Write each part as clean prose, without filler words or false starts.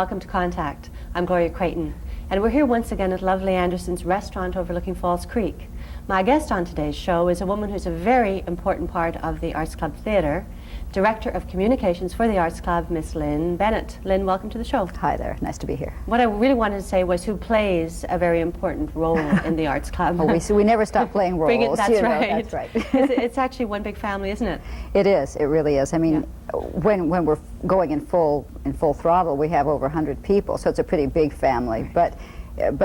welcome to Contact. I'm Gloria Creighton, and we're here once again at lovely Anderson's restaurant overlooking Falls Creek. My guest on today's show is a woman who's a very important part of the Arts Club Theatre, Director of Communications for the Arts Club, Miss Lin Bennett. Lin, welcome to the show. Hi there, nice to be here. What I really wanted to say was who plays a very important role in the Arts Club. Oh, we never stop playing roles. That's right. That's right. It's actually one big family, isn't it? It is, it really is. I mean, when we're going in full throttle, we have over 100 people, so it's a pretty big family. But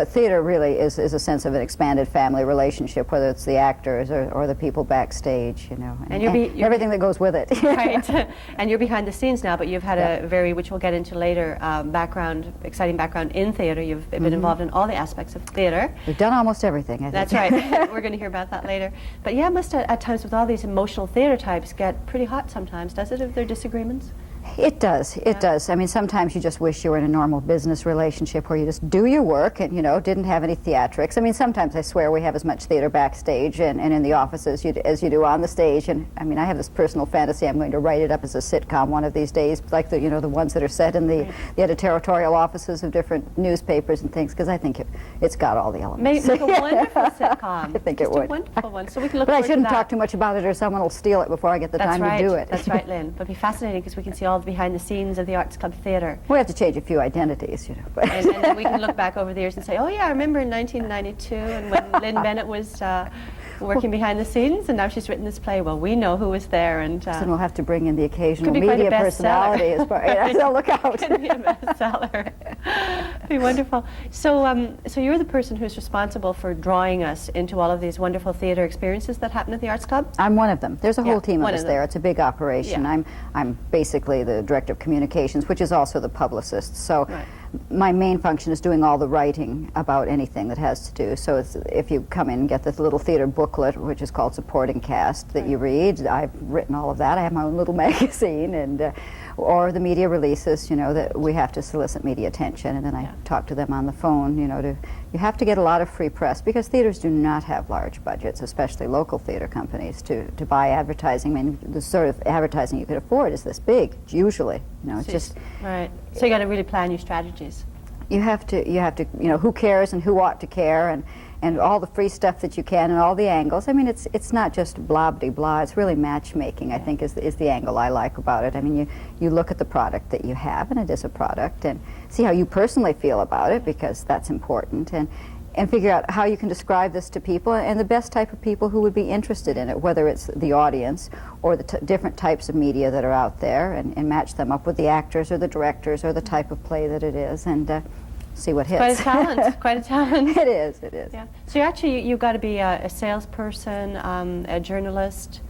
theater really is a sense of an expanded family relationship, whether it's the actors or the people backstage, you know, and everything that goes with it. Right. And you're behind the scenes now, but you've had a very, which we'll get into later, exciting background in theater. You've been involved in all the aspects of theater. We've done almost everything, I think. That's right. We're going to hear about that later. But yeah, it must at times with all these emotional theater types get pretty hot sometimes, does it, if there are disagreements? It does, it does. I mean, sometimes you just wish you were in a normal business relationship where you just do your work and, you know, didn't have any theatrics. I mean, sometimes I swear we have as much theater backstage and in the offices as you do on the stage. And I mean, I have this personal fantasy I'm going to write it up as a sitcom one of these days, like the, you know, the ones that are set in the editorial offices of different newspapers and things, because I think it's got all the elements. Make a wonderful sitcom. I think it would. A wonderful one. So we can look But I forward to shouldn't that. talk too much about it or someone will steal it before I get the time to do it. That's right, Lynn. But it'll be fascinating because we can see all the behind the scenes of the Arts Club Theatre. We have to change a few identities, you know. And then we can look back over the years and say, oh yeah, I remember in 1992 and when Lin Bennett was working behind the scenes, and now she's written this play. Well, we know who was there, and then we'll have to bring in the occasional could be quite media a personality as far as so look out. Could be a bestseller. Be wonderful. So, so you're the person who's responsible for drawing us into all of these wonderful theatre experiences that happen at the Arts Club. I'm one of them. There's a whole team of us there. It's a big operation. Yeah. I'm basically the director of communications, which is also the publicist. So. Right. My main function is doing all the writing about anything that has to do. So if you come in and get this little theater booklet, which is called Supporting Cast, that you read, I've written all of that. I have my own little magazine, and or the media releases, you know, that we have to solicit media attention, and then I talk to them on the phone, you know, you have to get a lot of free press because theaters do not have large budgets, especially local theater companies, to buy advertising. I mean, the sort of advertising you could afford is this big, usually, you know, it's just... Right. So you got to really plan your strategies. You have to, you know, who cares and who ought to care, and all the free stuff that you can, and all the angles. I mean, it's not just blah-de-blah, it's really matchmaking, I think, is the angle I like about it. I mean, you look at the product that you have, and it is a product, and see how you personally feel about it, because that's important, and figure out how you can describe this to people, and the best type of people who would be interested in it, whether it's the audience or the different types of media that are out there, and match them up with the actors or the directors or the type of play that it is, and see what hits. Quite a talent. Quite a talent. It is. It is. Yeah. So you've got to be a salesperson, a journalist,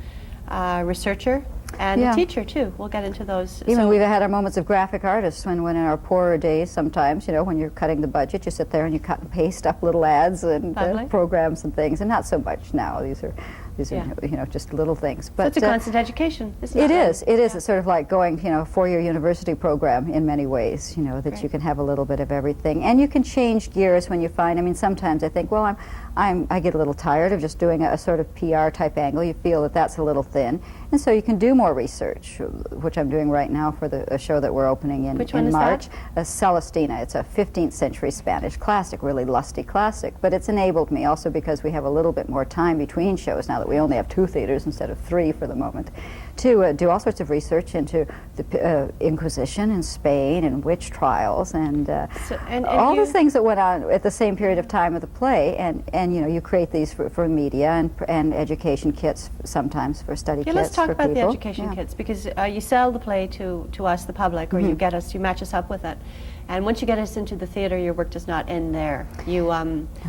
researcher, and a teacher too. We'll get into those. Even we've had our moments of graphic artists when in our poorer days sometimes, you know, when you're cutting the budget, you sit there and you cut and paste up little ads and programs and things, and not so much now. These are you know, just little things. But so it's a constant education, isn't it? It is. It is. It's sort of like going, you know, a four-year university program in many ways, you know, that you can have a little bit of everything. And you can change gears when you find, I mean, sometimes I think, well, I get a little tired of just doing a sort of PR type angle. You feel that that's a little thin. And so you can do more research, which I'm doing right now for a show that we're opening in March. Celestina. It's a 15th century Spanish classic, really lusty classic. But it's enabled me also because we have a little bit more time between shows now that we only have 2 theaters instead of 3 for the moment, to do all sorts of research into the Inquisition in Spain and witch trials and all the things that went on at the same period of time of the play. And you know, you create these for media and education kits sometimes for study kits. Let's talk about the education kits, because you sell the play to us, the public, or you match us up with it. And once you get us into the theater, your work does not end there. You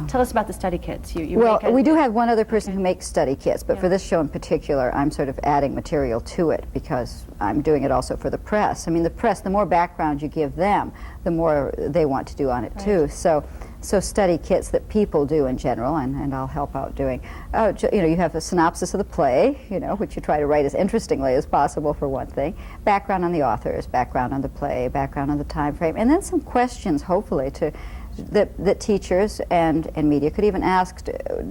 tell us about the study kits. Well, we do have one other person who makes study kits, but for this show in particular, I'm sort of adding material to it because I'm doing it also for the press. I mean, the press, the more background you give them, the more they want to do on it too. So study kits that people do in general, and I'll help out doing. You know, you have a synopsis of the play, you know, which you try to write as interestingly as possible for one thing. Background on the authors, background on the play, background on the time frame, and then some questions, hopefully, that teachers and media could even ask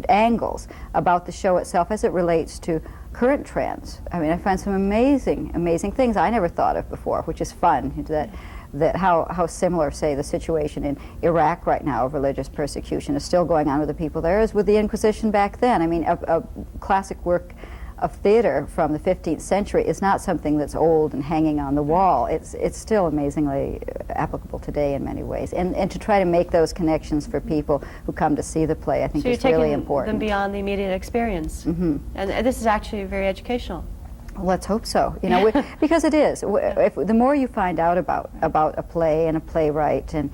angles about the show itself as it relates to current trends. I mean, I find some amazing things I never thought of before, which is fun. That that how similar, say, the situation in Iraq right now of religious persecution is still going on with the people there as with the Inquisition back then. I mean, a classic work of theater from the 15th century is not something that's old and hanging on the wall. It's still amazingly applicable today in many ways. And to try to make those connections for people who come to see the play, I think is really important. So you're taking them beyond the immediate experience. And this is actually very educational. Let's hope so. You know, because it is. The more you find out about a play and a playwright, and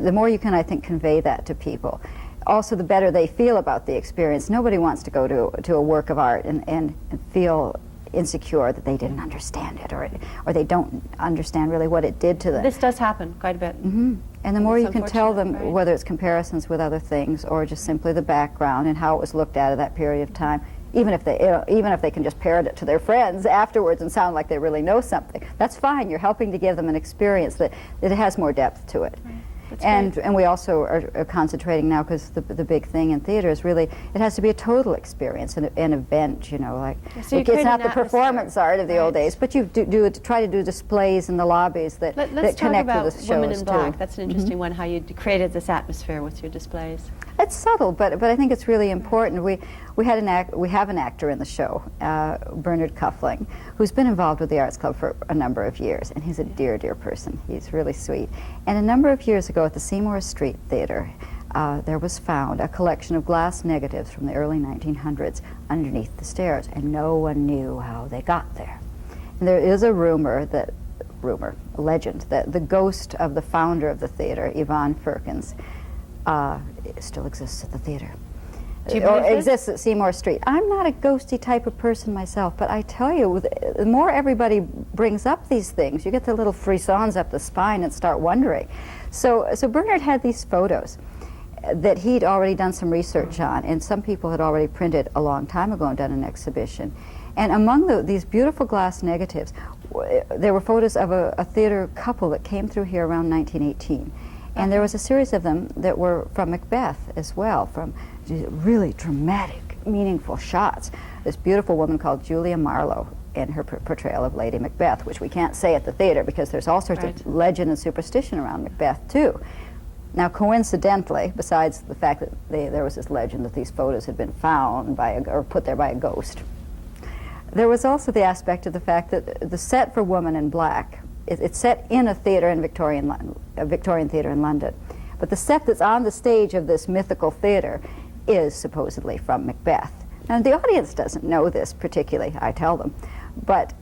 the more you can, I think, convey that to people. Also, the better they feel about the experience. Nobody wants to go to a work of art and feel insecure that they didn't understand it, or they don't understand really what it did to them. This does happen quite a bit. And the more you can tell them, right? whether it's comparisons with other things or just simply the background and how it was looked at that period of time, even if they can just parrot it to their friends afterwards and sound like they really know something, that's fine. You're helping to give them an experience that has more depth to it. Right. And we also are concentrating now, because the big thing in theater is really, it has to be a total experience, an event, you know, like so it's not the performance art of the old days, but you try to do displays in the lobbies that Let's connect talk about with the shows Women in Black. too. That's an interesting one, how you created this atmosphere with your displays. It's subtle, but I think it's really important. We have an actor in the show, Bernard Cuffling, who's been involved with the Arts Club for a number of years, and he's a dear person. He's really sweet. And a number of years ago at the Seymour Street Theater, there was found a collection of glass negatives from the early 1900s underneath the stairs, and no one knew how they got there. And there is a legend, that the ghost of the founder of the theater, Yvonne Firkins, still exists at the theater. Or exists at Seymour Street. I'm not a ghosty type of person myself, but I tell you, the more everybody brings up these things, you get the little frissons up the spine and start wondering. So Bernard had these photos that he'd already done some research on, and some people had already printed a long time ago and done an exhibition. And among these beautiful glass negatives, there were photos of a theater couple that came through here around 1918. And there was a series of them that were from Macbeth as well, from really dramatic, meaningful shots. This beautiful woman called Julia Marlowe in her portrayal of Lady Macbeth, which we can't say at the theater because there's all sorts of legend and superstition around Macbeth too. Now, coincidentally, besides the fact that there was this legend that these photos had been found or put there by a ghost, there was also the aspect of the fact that the set for Woman in Black, it's set in a theater in a Victorian theater in London. But the set that's on the stage of this mythical theater is supposedly from Macbeth. Now, the audience doesn't know this particularly, I tell them, but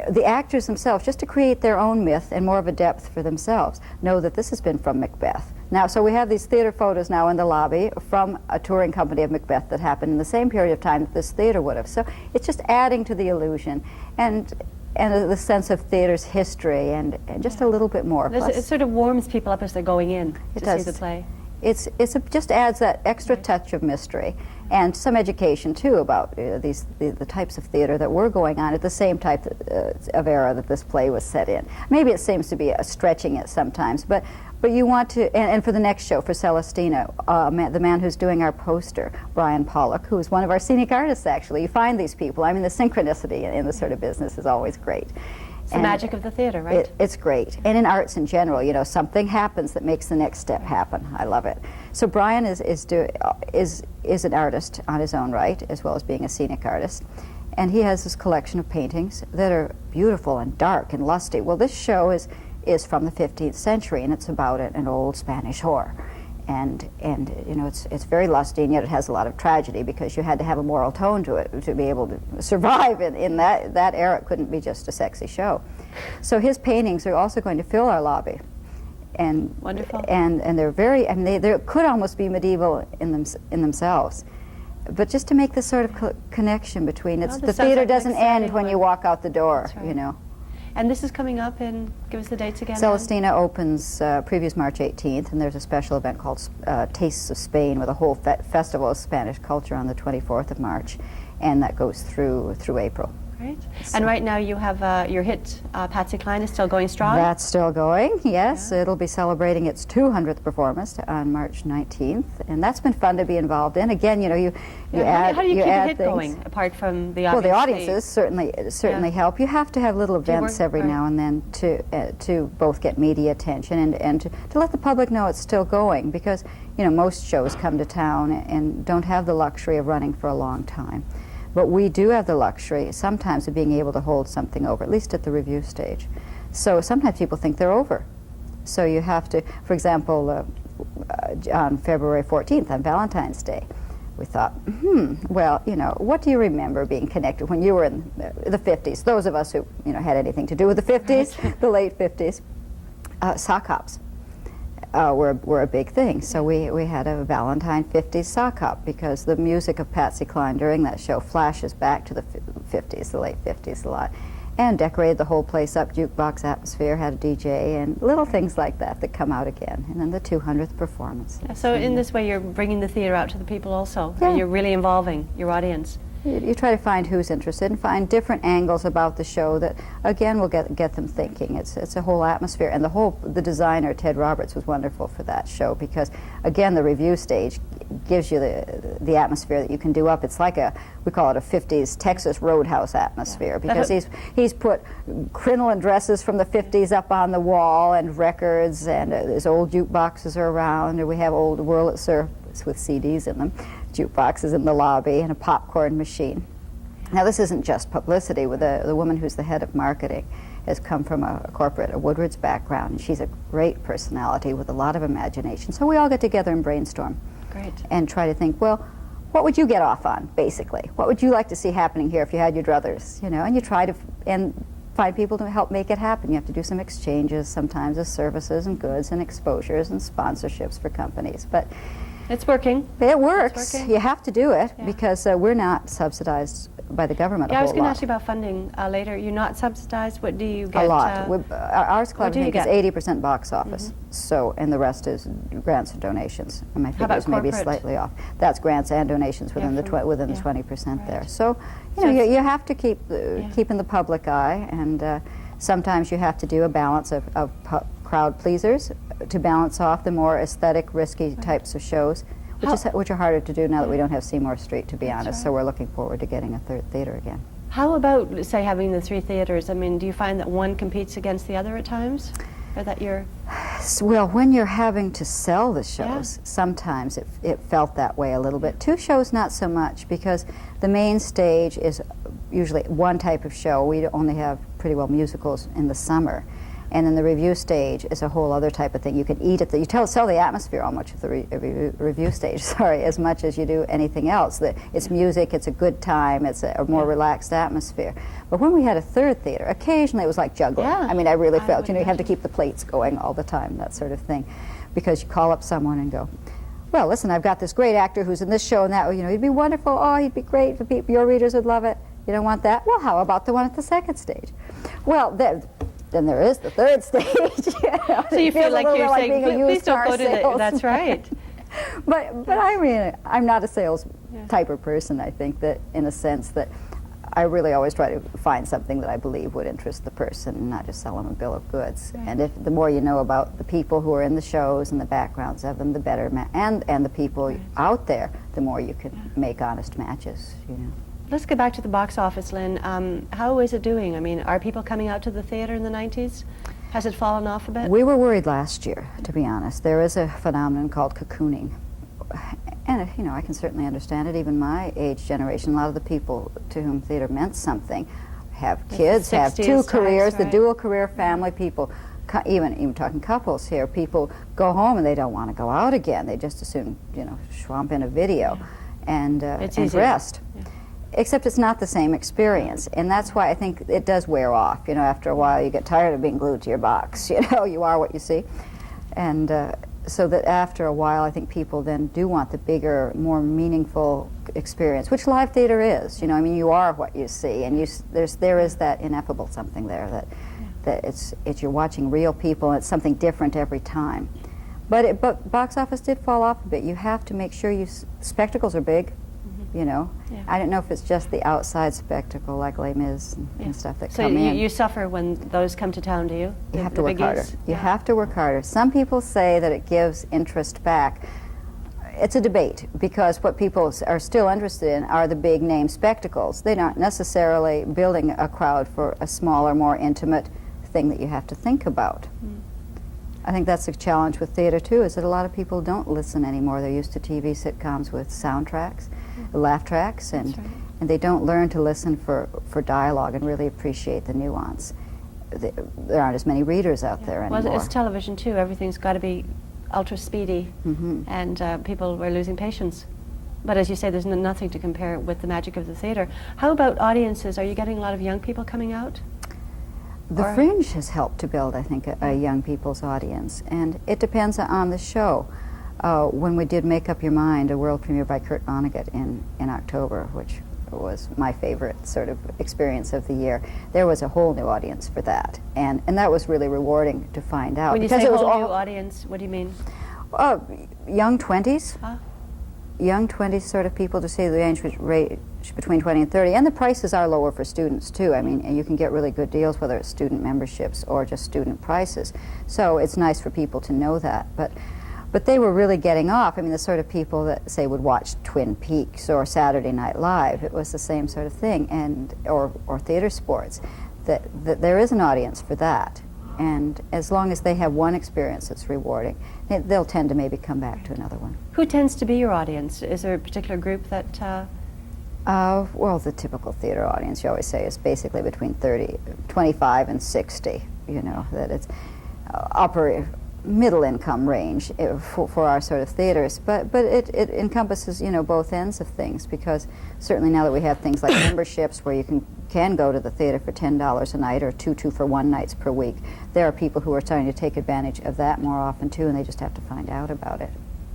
the actors themselves, just to create their own myth and more of a depth for themselves, know that this has been from Macbeth. Now, so we have these theater photos now in the lobby from a touring company of Macbeth that happened in the same period of time that this theater would have. So it's just adding to the illusion and the sense of theater's history and just a little bit more. It sort of warms people up as they're going in to see the play. It just adds that extra touch of mystery and some education too about the types of theater that were going on at the same type of era that this play was set in. Maybe it seems to be stretching it sometimes, but you want to, and for the next show, for Celestina, the man who's doing our poster, Brian Pollock, who is one of our scenic artists actually. You find these people. I mean, the synchronicity in this sort of business is always great. It's the magic of the theater, right? It's great. And in arts in general, you know, something happens that makes the next step happen. I love it. So Brian is an artist on his own right, as well as being a scenic artist. And he has this collection of paintings that are beautiful and dark and lusty. Well, this show is from the 15th century, and it's about an old Spanish whore. And you know, it's very lusty, and yet it has a lot of tragedy because you had to have a moral tone to it to be able to survive in that era. It couldn't be just a sexy show. So his paintings are also going to fill our lobby. And wonderful. And they're very, I mean, they could almost be medieval in themselves. But just to make this sort of connection between it, the theater doesn't end when you walk out the door, you know. And this is coming up in, give us the dates again. Celestina opens, previews March 18th, and there's a special event called Tastes of Spain with a whole festival of Spanish culture on the 24th of March, and that goes through April. Great. And right now you have your hit, Patsy Cline, is still going strong? That's still going, yes. Yeah. It'll be celebrating its 200th performance on March 19th, and that's been fun to be involved in. Again, you know, you add how do you keep a hit things going, apart from the audience? Well, the audiences certainly help. You have to have little events every now and then to both get media attention and to let the public know it's still going, because, you know, most shows come to town and don't have the luxury of running for a long time. But we do have the luxury sometimes of being able to hold something over, at least at the review stage. So sometimes people think they're over. So you have to, for example, on February 14th, on Valentine's Day, we thought, well, you know, what do you remember being connected when you were in the 50s? Those of us who, you know, had anything to do with the 50s, right. The late 50s, sock hops. Were a big thing. So we had a Valentine 50s sock hop, because the music of Patsy Cline during that show flashes back to the 50s, the late 50s a lot, and decorated the whole place up, jukebox atmosphere, had a DJ, and little things like that that come out again. And then the 200th performance. Yeah, so in this way you're bringing the theatre out to the people also. Yeah. And you're really involving your audience. You try to find who's interested and find different angles about the show that, again, will get them thinking. It's a whole atmosphere, and the designer, Ted Roberts, was wonderful for that show, because, again, the review stage gives you the atmosphere that you can do up. It's like we call it a 50s Texas Roadhouse atmosphere, because he's put crinoline dresses from the 50s up on the wall, and records, and his old jukeboxes are around, and we have old Wurlitzer with CDs in them, jukeboxes in the lobby, and a popcorn machine. Now, this isn't just publicity. With the woman who's the head of marketing has come from a Woodward's background, and she's a great personality with a lot of imagination. So we all get together and brainstorm. Great. And try to think, well, what would you get off on, basically? What would you like to see happening here if you had your druthers, you know? And you try to find people to help make it happen. You have to do some exchanges sometimes of services and goods and exposures and sponsorships for companies. But it's working. It works. Working. You have to do it, because we're not subsidized by the government a whole lot. I was going to ask you about funding later. You're not subsidized? What do you get? A lot. Ours Club, I think, is 80% box office. So, and the rest is grants and donations. And my figures may be slightly off. That's grants and donations within the 20% there. So, you know, you have to keep in the public eye, and sometimes you have to do a balance of crowd pleasers to balance off the more aesthetic, risky types of shows, which are harder to do now that we don't have Seymour Street, to be honest. So we're looking forward to getting a third theater again. How about, say, having the three theaters? I mean, do you find that one competes against the other at times? Or that you're... Well, when you're having to sell the shows, sometimes it felt that way a little bit. Two shows, not so much, because the main stage is usually one type of show. We only have pretty well musicals in the summer. And then the review stage is a whole other type of thing. You can eat at sell the atmosphere almost at the review stage, as much as you do anything else. It's music, it's a good time, it's a more relaxed atmosphere. But when we had a third theater, occasionally it was like juggling. I mean, I really felt, you have to keep the plates going all the time, that sort of thing. Because you call up someone and go, well, listen, I've got this great actor who's in this show and that, he'd be wonderful, he'd be great, your readers would love it. You don't want that? Well, how about the one at the second stage? Well, then there is the third stage. So you feel like you're saying, please don't go to the... That's right. But I mean, I'm not a sales type of person. I think that, in a sense, that I really always try to find something that I believe would interest the person, and not just sell them a bill of goods. And if the more you know about the people who are in the shows and the backgrounds of them, the better, and the people out there, the more you can make honest matches, Let's get back to the box office, Lynn. How is it doing? I mean, are people coming out to the theater in the 90s? Has it fallen off a bit? We were worried last year, to be honest. There is a phenomenon called cocooning. And, I can certainly understand it. Even my age generation, a lot of the people to whom theater meant something have kids, have two careers, the dual career family people, even talking couples here, people go home and they don't want to go out again. They just as soon, swamp in a video and rest. Except it's not the same experience, and that's why I think it does wear off. After a while you get tired of being glued to your box. You are what you see. And so that after a while I think people then do want the bigger, more meaningful experience, which live theater is. You are what you see, and there is that ineffable something there that it's you're watching real people, and it's something different every time. But box office did fall off a bit. You have to make sure spectacles are big. you know. Yeah. I don't know if it's just the outside spectacle like Les Mis and stuff that So come in. you suffer when those come to town, do you? You have to work biggies? harder. You have to work harder. Some people say that it gives interest back. It's a debate, because what people are still interested in are the big name spectacles. They're not necessarily building a crowd for a smaller, more intimate thing that you have to think about. I think that's a challenge with theater too, is that a lot of people don't listen anymore. They're used to TV sitcoms with soundtracks, laugh tracks, and they don't learn to listen for dialogue and really appreciate the nuance. There aren't as many readers out there anymore. Well, it's television too. Everything's got to be ultra speedy, and people were losing patience. But as you say, there's nothing to compare with the magic of the theater. How about audiences? Are you getting a lot of young people coming out? The Fringe has helped to build, I think, a young people's audience, and it depends on the show. When we did Make Up Your Mind, a world premiere by Kurt Vonnegut in October, which was my favorite sort of experience of the year, there was a whole new audience for that, and that was really rewarding to find out. When you because say it was whole all new audience, what do you mean? Young 20s. Young 20s sort of people, to say the range between 20 and 30, and the prices are lower for students too. I mean, you can get really good deals, whether it's student memberships or just student prices. So it's nice for people to know that. But they were really getting off. I mean, the sort of people that, say, would watch Twin Peaks or Saturday Night Live, it was the same sort of thing, and or theater sports. That there is an audience for that. And as long as they have one experience that's rewarding, they'll tend to maybe come back to another one. Who tends to be your audience? Is there a particular group that... Well, the typical theater audience, you always say, is basically between 25 and 60, you know, that it's upper middle income range for our sort of theaters, but it encompasses, you know, both ends of things, because certainly now that we have things like memberships where you can go to the theater for $10 a night or two for one nights per week, there are people who are starting to take advantage of that more often too, and they just have to find out about it.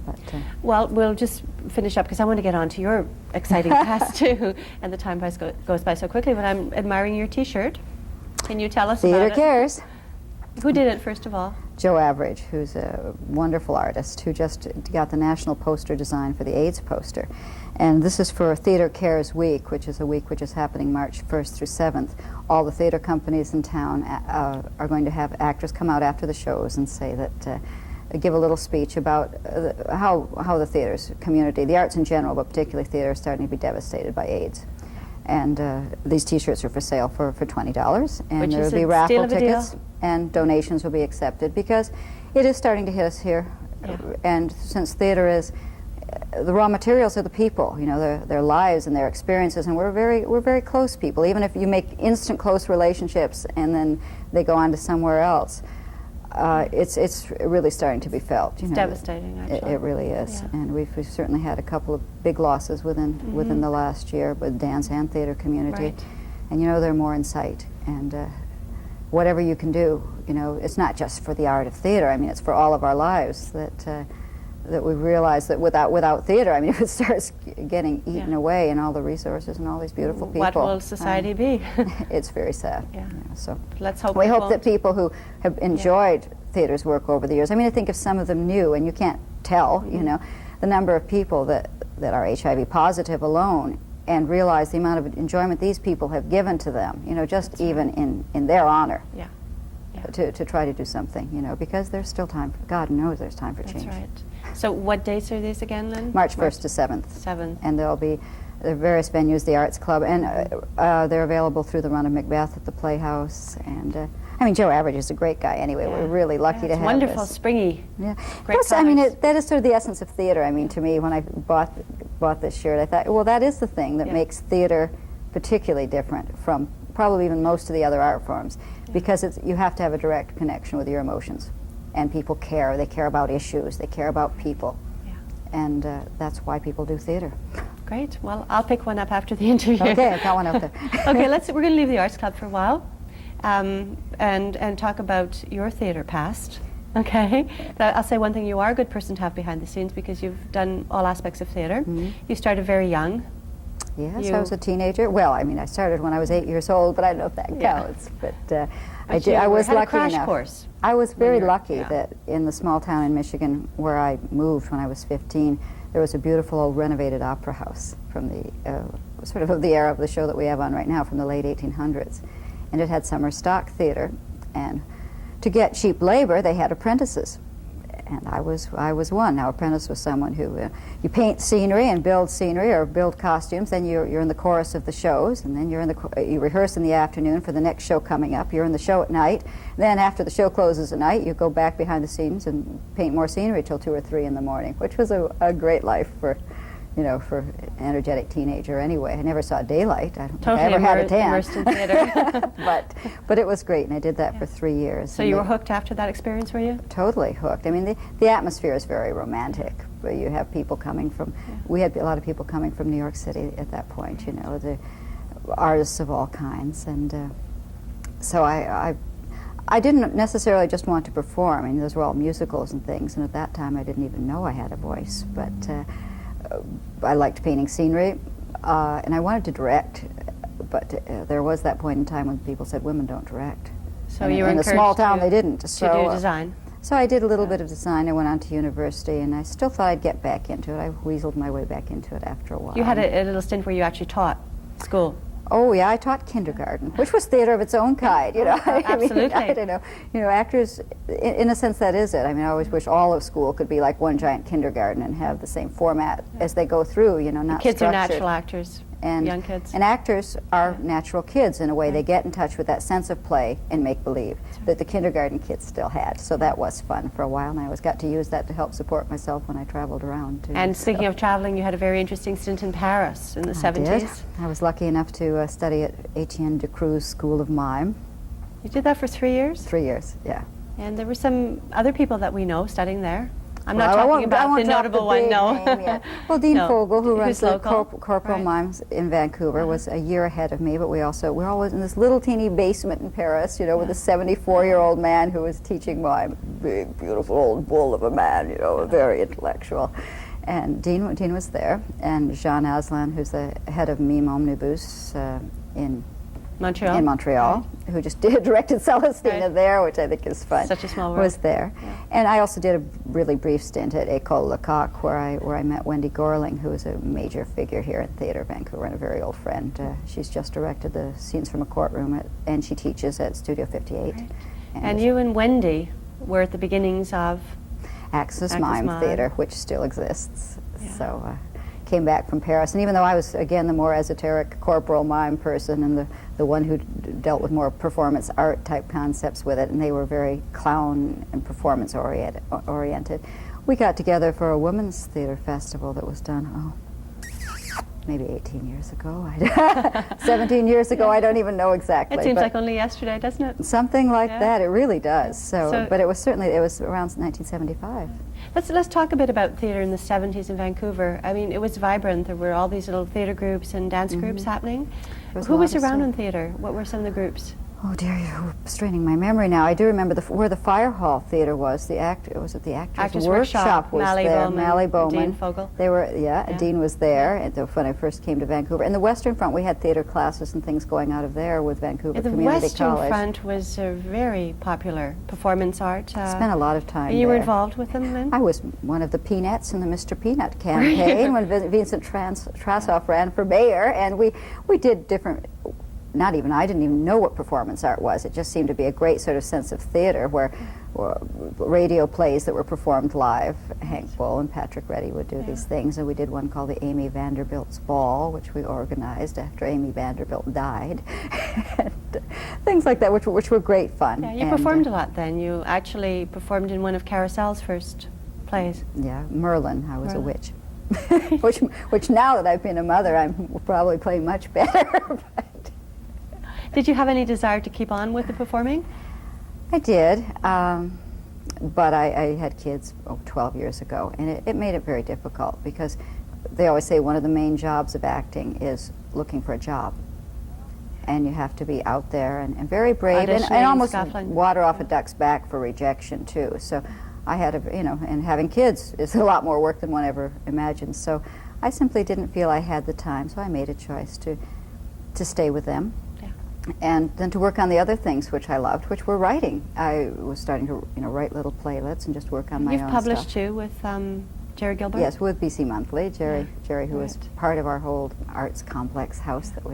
But, well, we'll just finish up because I want to get on to your exciting past too, and the time goes by so quickly, but I'm admiring your T-shirt. Can you tell us Theater about it? Cares. Who did it, first of all? Joe Average, who's a wonderful artist who just got the national poster design for the AIDS poster. And this is for Theater Cares Week, which is a week which is happening March 1st through 7th. All the theater companies in town are going to have actors come out after the shows and say that, give a little speech about how the theater's community, the arts in general, but particularly theater, is starting to be devastated by AIDS. And these T-shirts are for sale for $20, and there will be raffle tickets, and donations will be accepted, because it is starting to hit us here. And since theater is, the raw materials are the people, you know, their lives and their experiences, and we're very close people. Even if you make instant close relationships and then they go on to somewhere else, it's really starting to be felt. You know, devastating, actually. It really is, and we've certainly had a couple of big losses within the last year with dance and theater community, Right. and you know, there are more in sight. And whatever you can do, you know, it's not just for the art of theater. I mean, it's for all of our lives that we realize that without theater, I mean, if it starts getting eaten away, and all the resources and all these beautiful people, what will society be? It's very sad. Yeah. You know, so Let's hope we it hope that won't. people who have enjoyed theater's work over the years, I mean, I think if some of them knew, and you can't tell, you know, the number of people that are HIV positive alone, and realize the amount of enjoyment these people have given to them, you know, just even in their honor. Yeah. To try to do something, you know, because there's still time. God knows there's time for change. That's right. So what dates are these again, Lynn? March 1st to 7th. 7th. And there are various venues, the Arts Club, and they're available through the Run of Macbeth at the Playhouse. And I mean, Joe Average is a great guy anyway. We're really lucky to have wonderful, this. springy. Yeah. Great Plus, I mean, colors. that is sort of the essence of theater. I mean, to me, when I bought this shirt, I thought, well, that is the thing that makes theater particularly different from probably even most of the other art forms, because you have to have a direct connection with your emotions, and people care. They care about issues. They care about people, and that's why people do theater. Great. Well, I'll pick one up after the interview. Okay, I've got one up there. Okay, we're going to leave the Arts Club for a while, and talk about your theater past. Okay. I'll say one thing: you are a good person to have behind the scenes, because you've done all aspects of theater. You started very young. Yes, I was a teenager. Well, I mean, I started when I was 8 years old, but I don't know if that counts. But I was had lucky a crash enough. course. I was very lucky that in the small town in Michigan where I moved when I was 15, there was a beautiful old renovated opera house from the sort of the era of the show that we have on right now, from the late 1800s. And it had summer stock theater. And to get cheap labor, they had apprentices. And I was one. Now, apprentice was someone who you paint scenery and build scenery or build costumes. Then you're in the chorus of the shows, and then you rehearse in the afternoon for the next show coming up. You're in the show at night. Then after the show closes at night, you go back behind the scenes and paint more scenery till 2 or 3 in the morning, which was a great life for an energetic teenager. Anyway, I never saw daylight. I don't think I ever had a tan. Immersed in theater. but it was great, and I did that for 3 years. So you were hooked after that experience, were you? Totally hooked. I mean, the atmosphere is very romantic. But you have people coming from. We had a lot of people coming from New York City at that point. The artists of all kinds, and so I didn't necessarily just want to perform. I mean, those were all musicals and things, and at that time I didn't even know I had a voice, but. I liked painting scenery, and I wanted to direct, but there was that point in time when people said women don't direct. So and you were in a small town they didn't. To So do design. So I did a little bit of design. I went on to university, and I still thought I'd get back into it. I weaseled my way back into it after a while. You had a little stint where you actually taught school. Oh yeah, I taught kindergarten, which was theater of its own kind. Absolutely. I don't know. Actors, in a sense, that is it. I mean, I always wish all of school could be like one giant kindergarten and have the same format as they go through. Not kids structured. are natural actors. And young kids. And actors are natural kids in a way. They get in touch with that sense of play and make believe that the kindergarten kids still had. So that was fun for a while, and I always got to use that to help support myself when I traveled around too. And speaking of traveling, you had a very interesting stint in Paris in the 70s. Did. I was lucky enough to study at Etienne de Cruz School of Mime. You did that for 3 years? 3 years, yeah. And there were some other people that we know studying there. I'm not Well, talking about the notable one, no. Well, Dean No. Fogel, who runs Who's the local? Corporal Right. Mimes in Vancouver, was a year ahead of me, but we're always in this little teeny basement in Paris, with a 74-year-old man who was teaching mime, big, beautiful old bull of a man, very intellectual. And Dean was there, and Jean Aslan, who's the head of Mime Omnibus in Montreal, who just directed Celestina there, which I think is fun. Such a small world. Was there. Yeah. And I also did a really brief stint at École Lecoq, where I met Wendy Gorling, who is a major figure here in Theatre Vancouver and a very old friend. She's just directed the Scenes from a Courtroom, and she teaches at Studio 58. Right. And you and Wendy were at the beginnings of Axis Mime Theatre, which still exists. Yeah. So came back from Paris, and even though I was, again, the more esoteric corporal mime person and the one who dealt with more performance art type concepts with it, and they were very clown and performance oriented, we got together for a women's theater festival that was done, maybe 18 years ago, 17 years ago, I don't even know exactly. It seems like only yesterday, doesn't it? Something like that, it really does. So, but it was around 1975. Let's talk a bit about theatre in the 70s in Vancouver. I mean, it was vibrant. There were all these little theatre groups and dance groups happening. Who was around in theatre? What were some of the groups? Oh dear, you're straining my memory now. I do remember where the Fire Hall Theatre was. The Actors Workshop was there. Mally Bowman, Dean Fogel. They were, Dean was there when I first came to Vancouver. And the Western Front, we had theatre classes and things going out of there with Vancouver Community College. The Western Front was very popular performance art. Spent a lot of time and you were involved with them then? I was one of the Peanuts in the Mr. Peanut campaign when Vincent Trassoff ran for mayor, and we did different. I didn't even know what performance art was. It just seemed to be a great sort of sense of theater where radio plays that were performed live. Hank Bull and Patrick Reddy would do these things, and we did one called the Amy Vanderbilt's Ball, which we organized after Amy Vanderbilt died. And things like that, which were great fun. Yeah, you performed a lot then. You actually performed in one of Carousel's first plays. Yeah, Merlin. I was a witch. which now that I've been a mother, I'm probably playing much better. Did you have any desire to keep on with the performing? I did, but I had kids 12 years ago, and it made it very difficult because they always say one of the main jobs of acting is looking for a job. And you have to be out there and very brave and almost water off a duck's back for rejection too. So I had and having kids is a lot more work than one ever imagines. So I simply didn't feel I had the time, so I made a choice to stay with them. Yeah. And then to work on the other things which I loved, which were writing. I was starting to write little playlets and just work on my own You've stuff. published too with Jerry Gilbert? Yes, with BC Monthly. Jerry, who was Right. part of our whole arts complex house that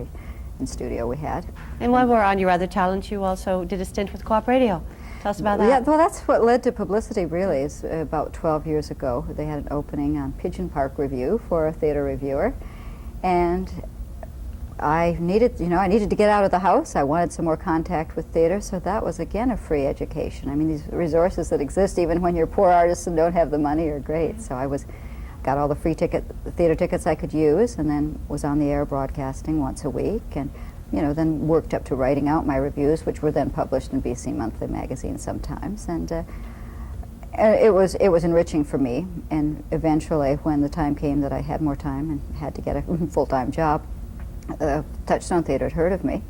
in studio we had. And while we're on your other talent, you also did a stint with Co-op Radio. Tell us about that. Yeah, well, that's what led to publicity, really. Is about 12 years ago, they had an opening on Pigeon Park Review for a theater reviewer, and I needed to get out of the house. I wanted some more contact with theater, so that was again a free education. I mean, these resources that exist even when you're poor artists and don't have the money are great. So I got all the free theater tickets I could use, and then was on the air broadcasting once a week, and then worked up to writing out my reviews, which were then published in BC Monthly magazine sometimes, and it was enriching for me. And eventually, when the time came that I had more time and had to get a full-time job, Touchstone Theatre had heard of me,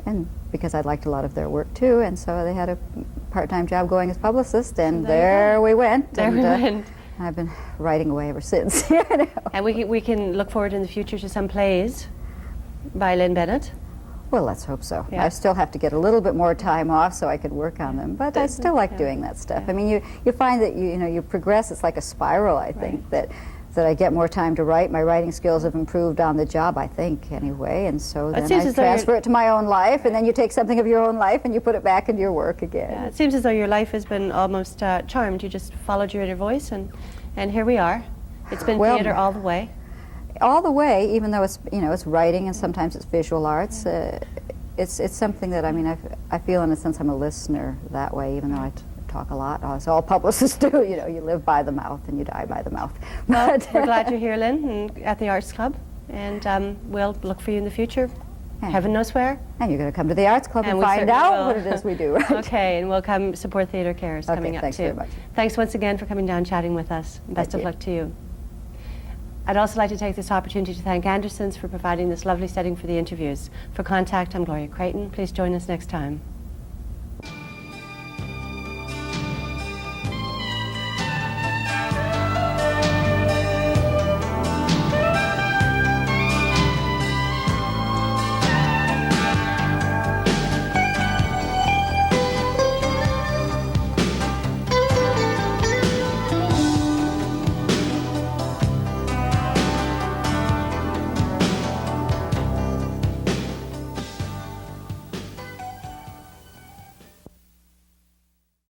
and because I liked a lot of their work too, and so they had a part-time job going as publicist, and there we went. There we went. I've been writing away ever since. And we can look forward in the future to some plays by Lin Bennett. Well, let's hope so. Yeah. I still have to get a little bit more time off so I could work on them, but I still like doing that stuff. Yeah. I mean, you find that you progress. It's like a spiral, I think, that I get more time to write. My writing skills have improved on the job, I think, anyway, and so then I transfer it to my own life, and then you take something of your own life and you put it back into your work again. Yeah, it seems as though your life has been almost charmed. You just followed your inner voice, and here we are. It's been theater all the way. All the way, even though it's writing and sometimes it's visual arts. It's something that I feel in a sense I'm a listener that way, even though I talk a lot, as all publicists do. You live by the mouth and you die by the mouth. Well, we're glad you're here, Lynn, at the Arts Club, and we'll look for you in the future. Heaven knows where. And you're going to come to the Arts Club and we find certainly out will. what it is we do. Right? Okay, and we'll come support Theatre Cares coming up thanks too. very much. Thanks once again for coming down, chatting with us. Best of luck to you. I'd also like to take this opportunity to thank Anderson's for providing this lovely setting for the interviews. For Contact, I'm Gloria Creighton. Please join us next time.